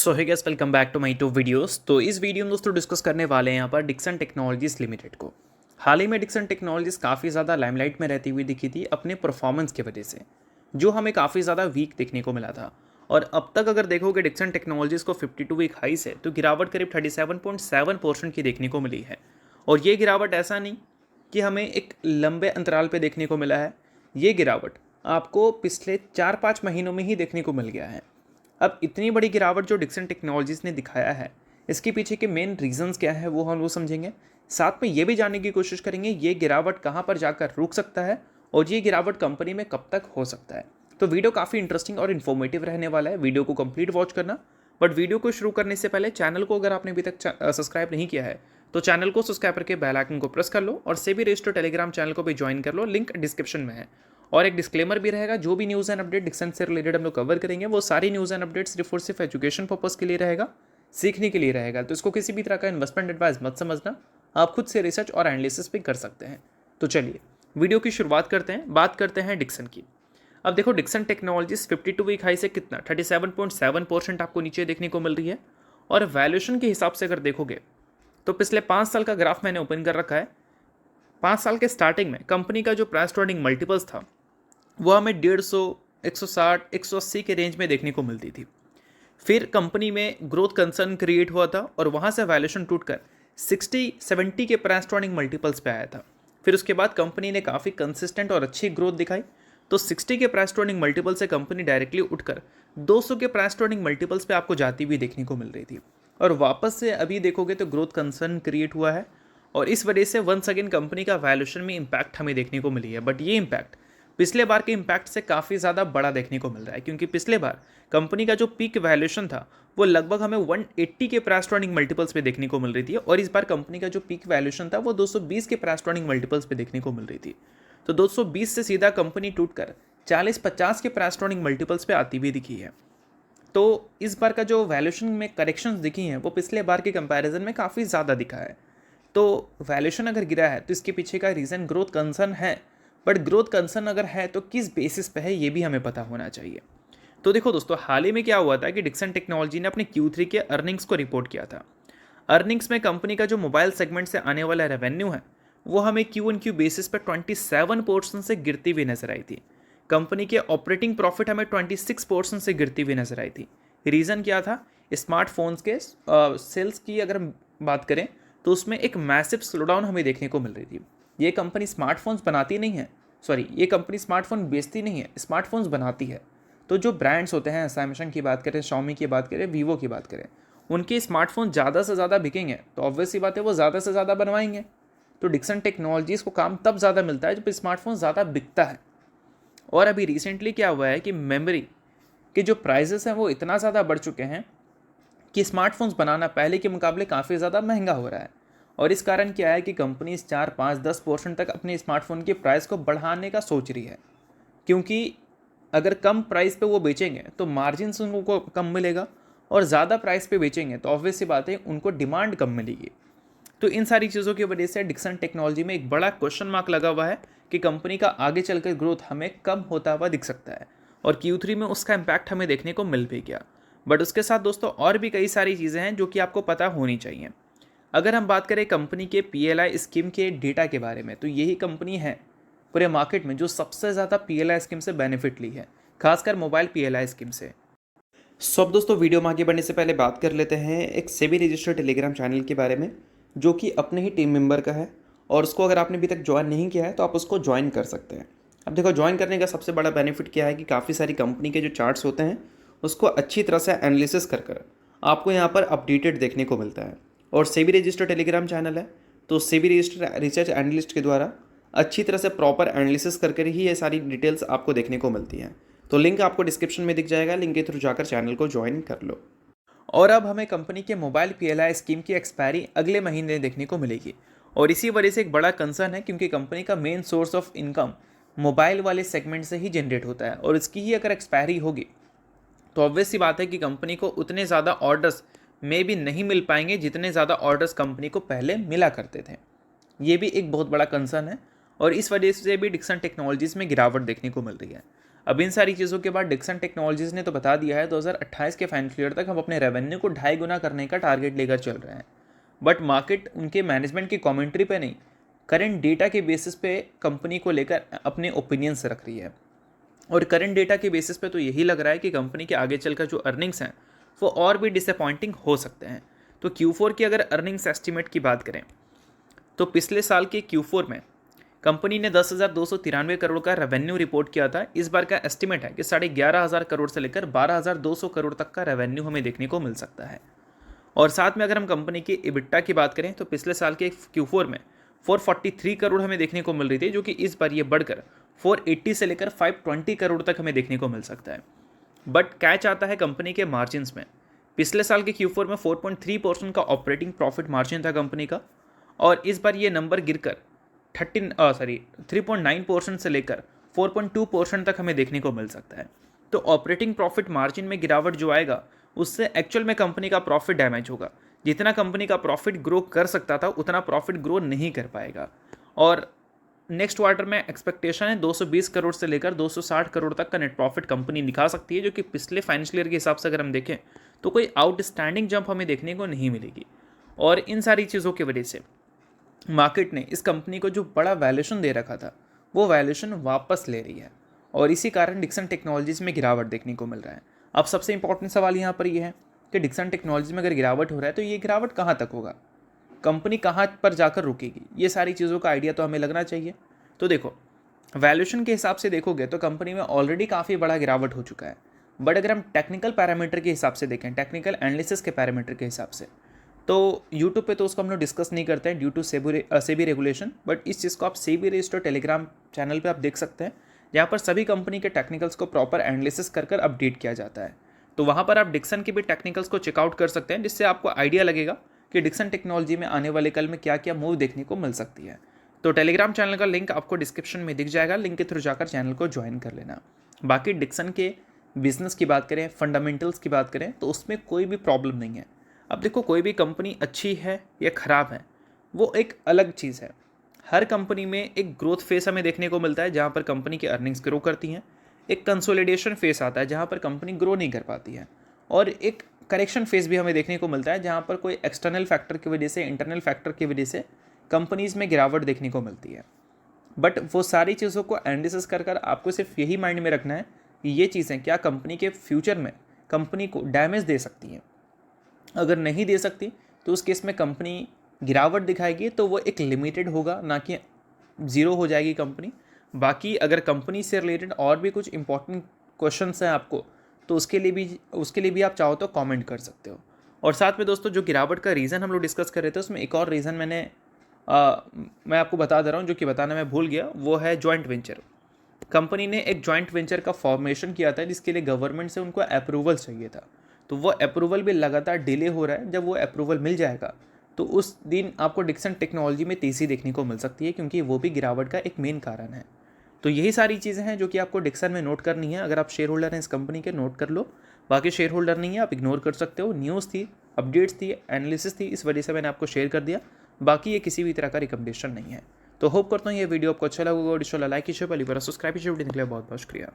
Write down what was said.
So hey guys, welcome back to my to videos. तो इस video में दोस्तों डिस्कस करने वाले हैं यहाँ पर डिक्सन टेक्नोलॉजीज लिमिटेड को। हाल ही में डिक्सन टेक्नोलॉजीज काफ़ी ज़्यादा लाइमलाइट में रहती हुई दिखी थी अपने परफॉर्मेंस की वजह से, जो हमें काफ़ी ज़्यादा वीक देखने को मिला था। और अब तक अगर देखोगे डिक्सन टेक्नोलॉजीज को 52 वीक हाई से तो गिरावट करीब 37.7% की देखने को मिली है। और ये गिरावट ऐसा नहीं कि हमें एक लंबे अंतराल पर देखने को मिला है, ये गिरावट आपको पिछले 4-5 महीनों में ही देखने को मिल गया है। अब इतनी बड़ी गिरावट जो डिक्सन टेक्नोलॉजीज़ ने दिखाया है, इसके पीछे के मेन रीजंस क्या है वो समझेंगे। साथ में ये भी जानने की कोशिश करेंगे ये गिरावट कहाँ पर जाकर रुक सकता है और ये गिरावट कंपनी में कब तक हो सकता है। तो वीडियो काफ़ी इंटरेस्टिंग और इन्फॉर्मेटिव रहने वाला है, वीडियो को कंप्लीट वॉच करना। बट वीडियो को शुरू करने से पहले चैनल को अगर आपने अभी तक सब्सक्राइब नहीं किया है तो चैनल को सब्सक्राइब करके बेल आइकन को प्रेस कर लो और सेबी रजिस्टर्ड टेलीग्राम चैनल को भी ज्वाइन कर लो, लिंक डिस्क्रिप्शन में है। और एक डिस्क्लेमर भी रहेगा, जो भी न्यूज़ एंड अपडेट डिक्सन से रिलेटेड हम लोग कवर करेंगे वो सारी न्यूज़ एंड अपडेट सिर्फ एजुकेशन पर्पस के लिए रहेगा, सीखने के लिए रहेगा। तो इसको किसी भी तरह का इन्वेस्टमेंट एडवाइस मत समझना, आप खुद से रिसर्च और एनालिसिस भी कर सकते हैं। तो चलिए वीडियो की शुरुआत करते हैं, बात करते हैं डिक्सन की। अब देखो डिक्सन टेक्नोलॉजीज 52 वीक हाई से कितना 37.7% आपको नीचे देखने को मिल रही है। और वैल्यूएशन के हिसाब से अगर देखोगे तो पिछले 5 साल का ग्राफ मैंने ओपन कर रखा है। 5 साल के स्टार्टिंग में कंपनी का जो प्राइस टू अर्निंग मल्टीपल्स था वो हमें 150, 160, 180 के रेंज में देखने को मिलती थी। फिर कंपनी में ग्रोथ कंसर्न क्रिएट हुआ था और वहाँ से वैल्यूएशन टूटकर 60-70 के प्राइस टू अर्निंग मल्टीपल्स पे आया था। फिर उसके बाद कंपनी ने काफ़ी कंसिस्टेंट और अच्छी ग्रोथ दिखाई, तो 60 के प्राइस टू अर्निंग मल्टीपल से कंपनी डायरेक्टली उठकर 200 के प्राइस टू अर्निंग मल्टीपल्स पे आपको जाती हुई देखने को मिल रही थी। और वापस से अभी देखोगे तो ग्रोथ कंसर्न क्रिएट हुआ है और इस वजह से वंस अगेन कंपनी का वैल्यूएशन में इंपैक्ट हमें देखने को मिली है। बट ये इंपैक्ट पिछले बार के इंपैक्ट से काफ़ी ज़्यादा बड़ा देखने को मिल रहा है, क्योंकि पिछले बार कंपनी का जो पीक वैल्यूएशन था वो लगभग हमें 180 के प्राइस टू अर्निंग मल्टीपल्स पे देखने को मिल रही थी और इस बार कंपनी का जो पीक वैल्यूएशन था वो 220 के प्राइस टू अर्निंग मल्टीपल्स पे देखने को मिल रही थी। तो 220 से सीधा कंपनी टूटकर 40-50 के प्राइस टू अर्निंग मल्टीपल्स पे आती हुई दिखी है। तो इस बार का जो वैल्यूएशन में करेक्शंस दिखी हैं वो पिछले बार के कंपैरिजन में काफ़ी ज़्यादा दिखा है। तो वैल्यूएशन अगर गिरा है तो इसके पीछे का रीज़न ग्रोथ कंसर्न है, बट ग्रोथ कंसर्न अगर है तो किस बेसिस पे है ये भी हमें पता होना चाहिए। तो देखो दोस्तों, हाल ही में क्या हुआ था कि डिक्सन टेक्नोलॉजी ने अपने Q3 के अर्निंग्स को रिपोर्ट किया था। अर्निंग्स में कंपनी का जो मोबाइल सेगमेंट से आने वाला रेवेन्यू है वो हमें Q1Q बेसिस पर 27% से गिरती हुई नजर आई थी। कंपनी के ऑपरेटिंग प्रॉफिट हमें 26% से गिरती हुई नजर आई थी। रीज़न क्या था? स्मार्टफोन्स के सेल्स की अगर बात करें तो उसमें एक मैसिव स्लोडाउन हमें देखने को मिल रही थी। ये कंपनी स्मार्टफोन्स बनाती नहीं है, ये कंपनी स्मार्टफोन बेचती नहीं है, स्मार्टफोन्स बनाती है। तो जो ब्रांड्स होते हैं, सैमसंग की बात करें, शाओमी की बात करें, वीवो की बात करें, उनके स्मार्टफोन ज़्यादा से ज़्यादा बिकेंगे तो ऑब्वियस सी बात है वो ज़्यादा से ज़्यादा बनवाएंगे। तो डिक्सन टेक्नोलॉजीज़ को काम तब ज़्यादा मिलता है जब स्मार्टफोन ज़्यादा बिकता है। और अभी रिसेंटली क्या हुआ है कि मेमोरी के जो प्राइजेस हैं वो इतना ज़्यादा बढ़ चुके हैं कि स्मार्टफोन्स बनाना पहले के मुकाबले काफ़ी ज़्यादा महंगा हो रहा है। और इस कारण क्या है कि कंपनी 4, 5, 10% तक अपने स्मार्टफोन के प्राइस को बढ़ाने का सोच रही है, क्योंकि अगर कम प्राइस पे वो बेचेंगे तो मार्जिन उनको कम मिलेगा और ज़्यादा प्राइस पे बेचेंगे तो ऑब्वियस सी बात है उनको डिमांड कम मिलेगी। तो इन सारी चीज़ों की वजह से डिक्सन टेक्नोलॉजी में एक बड़ा क्वेश्चन मार्क लगा हुआ है कि कंपनी का आगे चलकर ग्रोथ हमें कम होता हुआ दिख सकता है। और Q3 में उसका इम्पैक्ट हमें देखने को मिल भी गया। बट उसके साथ दोस्तों और भी कई सारी चीज़ें हैं जो कि आपको पता होनी चाहिए। अगर हम बात करें कंपनी के PLI स्कीम के डेटा के बारे में, तो यही कंपनी है पूरे मार्केट में जो सबसे ज़्यादा PLI स्कीम से बेनिफिट ली है, खासकर मोबाइल PLI स्कीम से। सो अब दोस्तों वीडियो में आगे बढ़ने से पहले बात कर लेते हैं एक सेबी रजिस्टर्ड टेलीग्राम चैनल के बारे में, जो कि अपने ही टीम मेंबर का है और उसको अगर आपने अभी तक ज्वाइन नहीं किया है तो आप उसको ज्वाइन कर सकते हैं। अब देखो, ज्वाइन करने का सबसे बड़ा बेनिफिट क्या है कि काफ़ी सारी कंपनी के जो चार्ट्स होते हैं उसको अच्छी तरह से एनालिसिस कर आपको यहाँ पर अपडेटेड देखने को मिलता है। और सेबी रजिस्टर्ड टेलीग्राम चैनल है तो सेबी रजिस्टर्ड रिसर्च एनालिस्ट के द्वारा अच्छी तरह से प्रॉपर एनालिसिस करके ही ये सारी डिटेल्स आपको देखने को मिलती हैं। तो लिंक आपको डिस्क्रिप्शन में दिख जाएगा, लिंक के थ्रू जाकर चैनल को ज्वाइन कर लो। और अब हमें कंपनी के मोबाइल PLI स्कीम की एक्सपायरी अगले महीने देखने को मिलेगी और इसी वजह से एक बड़ा कंसर्न है, क्योंकि कंपनी का main source of income mobile वाले सेगमेंट से ही जनरेट होता है और इसकी ही अगर एक्सपायरी होगी तो ऑब्वियस सी बात है कि कंपनी को उतने ज़्यादा ऑर्डर्स में भी नहीं मिल पाएंगे जितने ज़्यादा ऑर्डर्स कंपनी को पहले मिला करते थे। ये भी एक बहुत बड़ा कंसर्न है और इस वजह से भी डिक्सन टेक्नोलॉजीज़ में गिरावट देखने को मिल रही है। अब इन सारी चीज़ों के बाद डिक्सन टेक्नोलॉजीज़ ने तो बता दिया है 2028 के फाइनेंशियल ईयर तक हम अपने रेवेन्यू को 2.5 गुना करने का टारगेट लेकर चल रहे हैं। बट मार्केट उनके मैनेजमेंट की कमेंट्री पे नहीं, करंट डेटा के बेसिस पे कंपनी को लेकर अपने ओपिनियंस रख रही है। और करंट डेटा के बेसिस पे तो यही लग रहा है कि कंपनी के आगे चलकर जो अर्निंग्स हैं वो और भी डिसअपॉइंटिंग हो सकते हैं। तो Q4 की अगर अर्निंग्स एस्टिमेट की बात करें तो पिछले साल के Q4 में कंपनी ने 10,293 करोड़ का रेवेन्यू रिपोर्ट किया था। इस बार का एस्टिमेट है कि 11,500 करोड़ से लेकर 12,200 करोड़ तक का रेवेन्यू हमें देखने को मिल सकता है। और साथ में अगर हम कंपनी की EBITDA की बात करें तो पिछले साल के Q4 में 443 करोड़ हमें देखने को मिल रही थी, जो कि इस बार ये बढ़कर 480 से लेकर 520 करोड़ तक हमें देखने को मिल सकता है। बट कैच आता है कंपनी के मार्जिन्स में। पिछले साल के Q4 में 4.3% का ऑपरेटिंग प्रॉफिट मार्जिन था कंपनी का, और इस बार ये नंबर गिरकर 3.9% से लेकर 4.2% तक हमें देखने को मिल सकता है। तो ऑपरेटिंग प्रॉफिट मार्जिन में गिरावट जो आएगा उससे एक्चुअल में कंपनी का प्रॉफिट डैमेज होगा। जितना कंपनी का प्रॉफिट ग्रो कर सकता था उतना प्रॉफिट ग्रो नहीं कर पाएगा। और नेक्स्ट क्वार्टर में एक्सपेक्टेशन है 220 करोड़ से लेकर 260 करोड़ तक का नेट प्रॉफिट कंपनी दिखा सकती है, जो कि पिछले फाइनेंशियल ईयर के हिसाब से अगर हम देखें तो कोई आउटस्टैंडिंग जंप हमें देखने को नहीं मिलेगी। और इन सारी चीज़ों की वजह से मार्केट ने इस कंपनी को जो बड़ा वैल्यूएशन दे रखा था वो वैल्यूएशन वापस ले रही है, और इसी कारण डिक्सन टेक्नोलॉजीज़ में गिरावट देखने को मिल रहा है। अब सबसे इंपॉर्टेंट सवाल यहाँ पर ये है कि डिक्सन टेक्नोलॉजी में अगर गिरावट हो रहा है तो ये गिरावट कहाँ तक होगा, कंपनी कहाँ पर जाकर रुकेगी, ये सारी चीज़ों का आइडिया तो हमें लगना चाहिए। तो देखो, वैल्यूएशन के हिसाब से देखोगे तो कंपनी में ऑलरेडी काफ़ी बड़ा गिरावट हो चुका है। बट अगर हम टेक्निकल पैरामीटर के हिसाब से देखें, टेक्निकल एनालिसिस के पैरामीटर के हिसाब से, तो यूट्यूब पे तो उसको हम लोग डिस्कस नहीं करते हैं due to SEBI regulation. But इस चीज़ को आप सेबी रजिस्टर्ड टेलीग्राम चैनल पे आप देख सकते हैं, जहाँ पर सभी कंपनी के टेक्निकल्स को प्रॉपर एनालिसिस कर अपडेट किया जाता है। तो वहाँ पर आप डिक्सन के भी टेक्निकल्स को चेकआउट कर सकते हैं, जिससे आपको आइडिया लगेगा कि डिक्सन टेक्नोलॉजी में आने वाले कल में क्या क्या मूव देखने को मिल सकती है। तो टेलीग्राम चैनल का लिंक आपको डिस्क्रिप्शन में दिख जाएगा, लिंक के थ्रू जाकर चैनल को ज्वाइन कर लेना। बाकी डिक्सन के बिजनेस की बात करें, फंडामेंटल्स की बात करें, तो उसमें कोई भी प्रॉब्लम नहीं है। अब देखो, कोई भी कंपनी अच्छी है या ख़राब है वो एक अलग चीज़ है। हर कंपनी में एक ग्रोथ फेस हमें देखने को मिलता है जहाँ पर कंपनी की अर्निंग्स ग्रो करती हैं, एक कंसोलिडेशन फेस आता है जहाँ पर कंपनी ग्रो नहीं कर पाती है, और एक करेक्शन फेस भी हमें देखने को मिलता है जहाँ पर कोई एक्सटर्नल फैक्टर की वजह से, इंटरनल फैक्टर की वजह से कंपनीज़ में गिरावट देखने को मिलती है। बट वो सारी चीज़ों को एनालिसिस कर आपको सिर्फ यही माइंड में रखना है कि ये चीज़ें क्या कंपनी के फ्यूचर में कंपनी को डैमेज दे सकती हैं। अगर नहीं दे सकती तो उस केस में कंपनी गिरावट दिखाएगी तो वो एक लिमिटेड होगा, ना कि ज़ीरो हो जाएगी कंपनी। बाकी अगर कंपनी से रिलेटेड और भी कुछ इंपॉर्टेंट क्वेश्चंस हैं आपको, तो उसके लिए भी आप चाहो तो कमेंट कर सकते हो। और साथ में दोस्तों, जो गिरावट का रीज़न हम लोग डिस्कस कर रहे थे उसमें एक और रीज़न मैं आपको बता दे रहा हूँ, जो कि बताना मैं भूल गया। वो है जॉइंट वेंचर। कंपनी ने एक जॉइंट वेंचर का फॉर्मेशन किया था जिसके लिए गवर्नमेंट से उनको अप्रूवल चाहिए था, तो वो अप्रूवल भी लगातार डिले हो रहा है। जब वो अप्रूवल मिल जाएगा तो उस दिन आपको डिक्सन टेक्नोलॉजी में तेज़ी देखने को मिल सकती है, क्योंकि वो भी गिरावट का एक मेन कारण है। तो यही सारी चीज़ें हैं जो कि आपको डिक्सन में नोट करनी है। अगर आप शेयर होल्डर हैं इस कंपनी के, नोट कर लो। बाकी शेयर होल्डर नहीं है, आप इग्नोर कर सकते हो। न्यूज़ थी, अपडेट्स थी, एनालिसिस थी, इस वजह से मैंने आपको शेयर कर दिया। बाकी ये किसी भी तरह का रिकमेंडेशन नहीं है। तो होप करता हूँ ये वीडियो आपको अच्छा लगा होगा। लाइक कीजिए, पहली बार सब्सक्राइब कीजिए। वीडियो निकले बहुत बहुत शुक्रिया।